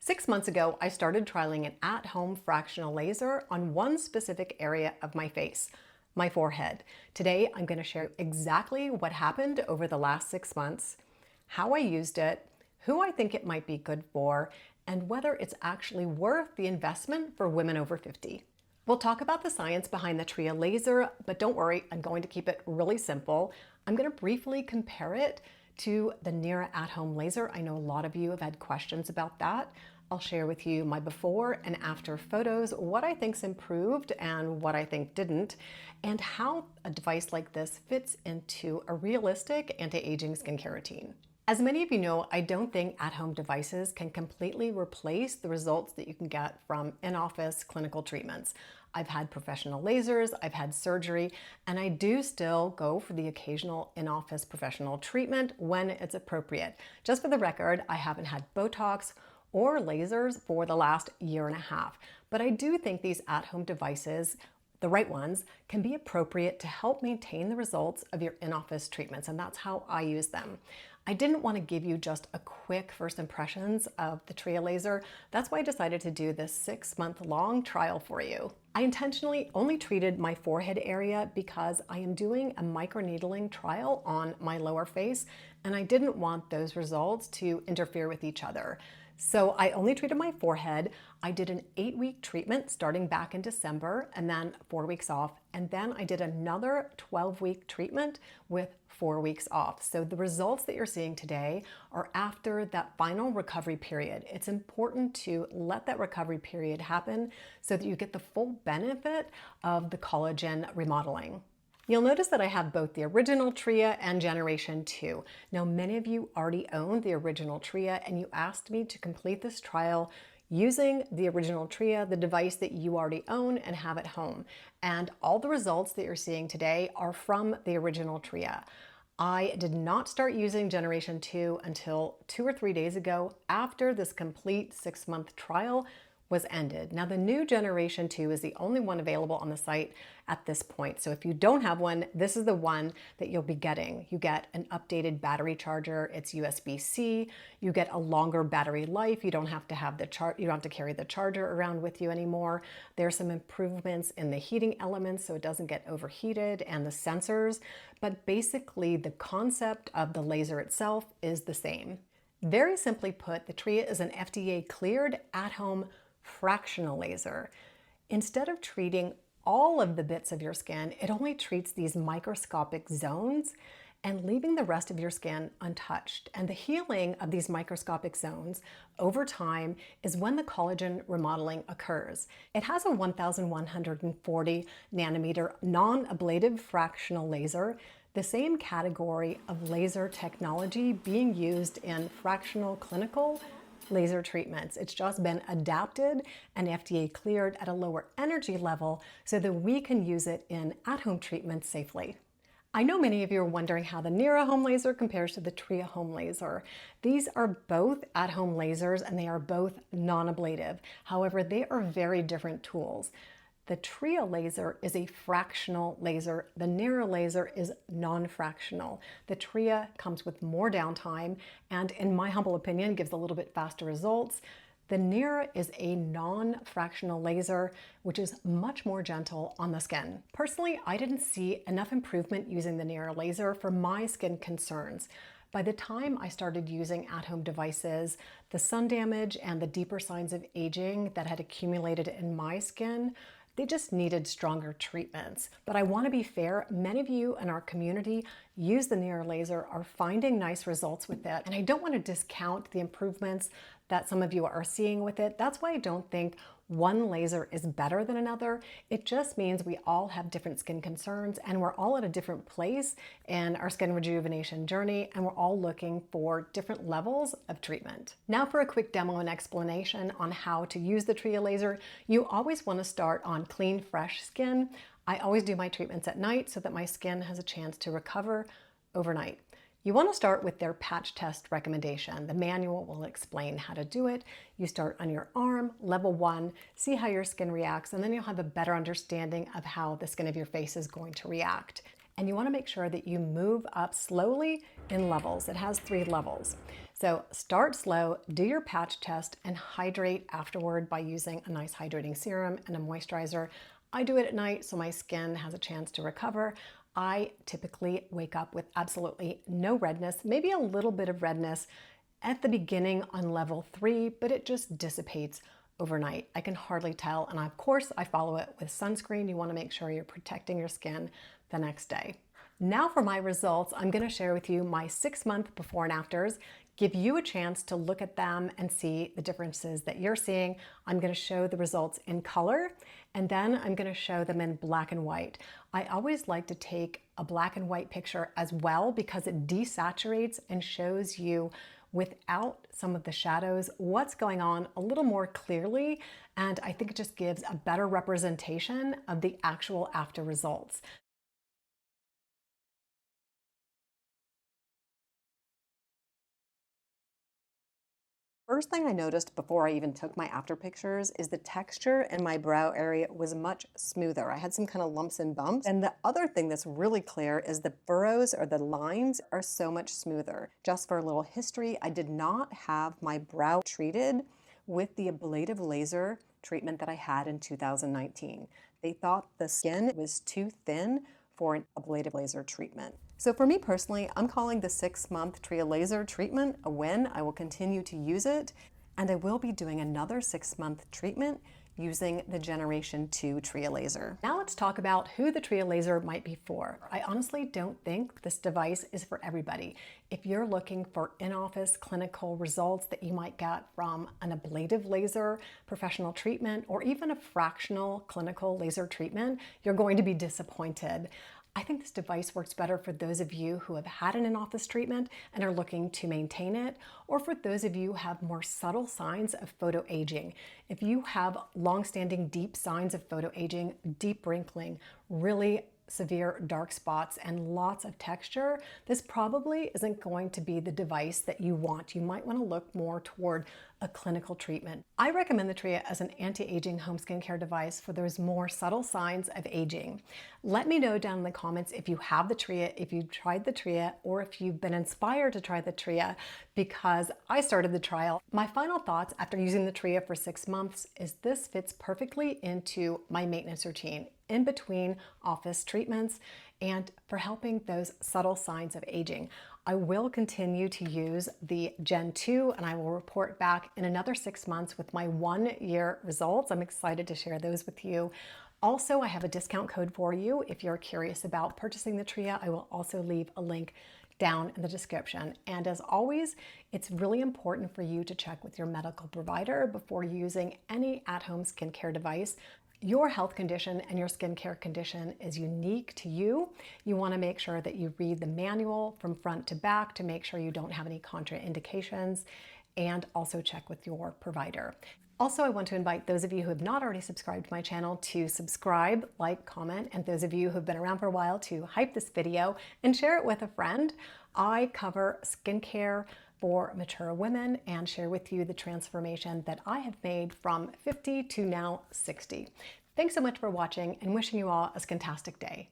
6 months ago, I started trialing an at-home fractional laser on one specific area of my face, my forehead. Today, I'm going to share exactly what happened over the last 6 months, how I used it, who I think it might be good for, and whether it's actually worth the investment for women over 50. We'll talk about the science behind the Tria laser, but don't worry, I'm going to keep it really simple. I'm going to briefly compare it to the Nira at-home laser. I know a lot of you have had questions about that. I'll share with you my before and after photos, what I think's improved and what I think didn't, and how a device like this fits into a realistic anti-aging skincare routine. As many of you know, I don't think at-home devices can completely replace the results that you can get from in-office clinical treatments. I've had professional lasers, I've had surgery, and I do still go for the occasional in-office professional treatment when it's appropriate. Just for the record, I haven't had Botox or lasers for the last year and a half, but I do think these at-home devices, the right ones, can be appropriate to help maintain the results of your in-office treatments, and that's how I use them. I didn't want to give you just a quick first impressions of the Tria laser. That's why I decided to do this 6-month-long trial for you. I intentionally only treated my forehead area because I am doing a microneedling trial on my lower face, and I didn't want those results to interfere with each other. So I only treated my forehead. I did an 8-week treatment starting back in December and then 4 weeks off. And then I did another 12-week treatment with 4 weeks off. So the results that you're seeing today are after that final recovery period. It's important to let that recovery period happen so that you get the full benefit of the collagen remodeling. You'll notice that I have both the original Tria and Generation 2. Now, many of you already own the original Tria, and you asked me to complete this trial using the original Tria, the device that you already own and have at home. And all the results that you're seeing today are from the original Tria. I did not start using Generation 2 until 2 or 3 days ago after this complete 6-month trial was ended. Now, the new Generation 2 is the only one available on the site at this point. So if you don't have one, this is the one that you'll be getting. You get an updated battery charger. It's USB-C. You get a longer battery life. You don't have to have you don't have to carry the charger around with you anymore. There's some improvements in the heating elements so it doesn't get overheated, and the sensors, but basically the concept of the laser itself is the same. Very simply put, the Tria is an FDA cleared at-home fractional laser. Instead of treating all of the bits of your skin, it only treats these microscopic zones and leaving the rest of your skin untouched. And the healing of these microscopic zones over time is when the collagen remodeling occurs. It has a 1140 nanometer non-ablative fractional laser, the same category of laser technology being used in fractional clinical laser treatments. It's just been adapted and FDA cleared at a lower energy level so that we can use it in at-home treatments safely. I know many of you are wondering how the Nira home laser compares to the Tria home laser. These are both at-home lasers and they are both non-ablative. However, they are very different tools. The Tria laser is a fractional laser. The Nira laser is non-fractional. The Tria comes with more downtime and, in my humble opinion, gives a little bit faster results. The Nira is a non-fractional laser, which is much more gentle on the skin. Personally, I didn't see enough improvement using the Nira laser for my skin concerns. By the time I started using at-home devices, the sun damage and the deeper signs of aging that had accumulated in my skin, they just needed stronger treatments. But I want to be fair, many of you in our community use the Nira laser, are finding nice results with it. And I don't want to discount the improvements that some of you are seeing with it. That's why I don't think one laser is better than another. It just means we all have different skin concerns and we're all at a different place in our skin rejuvenation journey, and we're all looking for different levels of treatment. Now for a quick demo and explanation on how to use the Tria laser. You always want to start on clean, fresh skin. I always do my treatments at night so that my skin has a chance to recover overnight. You want to start with their patch test recommendation. The manual will explain how to do it. You start on your arm, level 1, see how your skin reacts, and then you'll have a better understanding of how the skin of your face is going to react. and you want to make sure that you move up slowly in levels. It has 3 levels. So start slow, do your patch test, and hydrate afterward by using a nice hydrating serum and a moisturizer. I do it at night so my skin has a chance to recover. I typically wake up with absolutely no redness, maybe a little bit of redness at the beginning on level 3, but it just dissipates overnight. I can hardly tell. And of course, I follow it with sunscreen. You want to make sure you're protecting your skin the next day. Now for my results, I'm going to share with you my 6-month before and afters, give you a chance to look at them and see the differences that you're seeing. I'm going to show the results in color, and then I'm going to show them in black and white. I always like to take a black and white picture as well because it desaturates and shows you without some of the shadows what's going on a little more clearly, and I think it just gives a better representation of the actual after results. First thing I noticed before I even took my after pictures is the texture in my brow area was much smoother. I had some kind of lumps and bumps. And the other thing that's really clear is the furrows or the lines are so much smoother. Just for a little history, I did not have my brow treated with the ablative laser treatment that I had in 2019. They thought the skin was too thin for an ablative laser treatment. So for me personally, I'm calling the 6-month Tria laser treatment a win. I will continue to use it, and I will be doing another 6-month treatment using the Generation 2 Tria laser. Now let's talk about who the Tria laser might be for. I honestly don't think this device is for everybody. If you're looking for in-office clinical results that you might get from an ablative laser professional treatment or even a fractional clinical laser treatment, you're going to be disappointed. I think this device works better for those of you who have had an in-office treatment and are looking to maintain it, or for those of you who have more subtle signs of photoaging. If you have long-standing deep signs of photoaging, deep wrinkling, really severe dark spots, and lots of texture, this probably isn't going to be the device that you want. You might want to look more toward a clinical treatment. I recommend the Tria as an anti-aging home skincare device for those more subtle signs of aging. Let me know down in the comments if you have the Tria, if you've tried the Tria, or if you've been inspired to try the Tria, because I started the trial. My final thoughts after using the Tria for 6 months is this fits perfectly into my maintenance routine in between office treatments and for helping those subtle signs of aging. I will continue to use the Gen 2 and I will report back in another 6 months with my 1-year results. I'm excited to share those with you. Also, I have a discount code for you if you're curious about purchasing the Tria. I will also leave a link down in the description. And as always, it's really important for you to check with your medical provider before using any at-home skincare device. Your health condition and your skincare condition is unique to you. You want to make sure that you read the manual from front to back to make sure you don't have any contraindications, and also check with your provider. Also, I want to invite those of you who have not already subscribed to my channel to subscribe, like, comment, and those of you who have been around for a while to hype this video and share it with a friend. I cover skincare for mature women and share with you the transformation that I have made from 50 to now 60. Thanks so much for watching and wishing you all a skintastic day.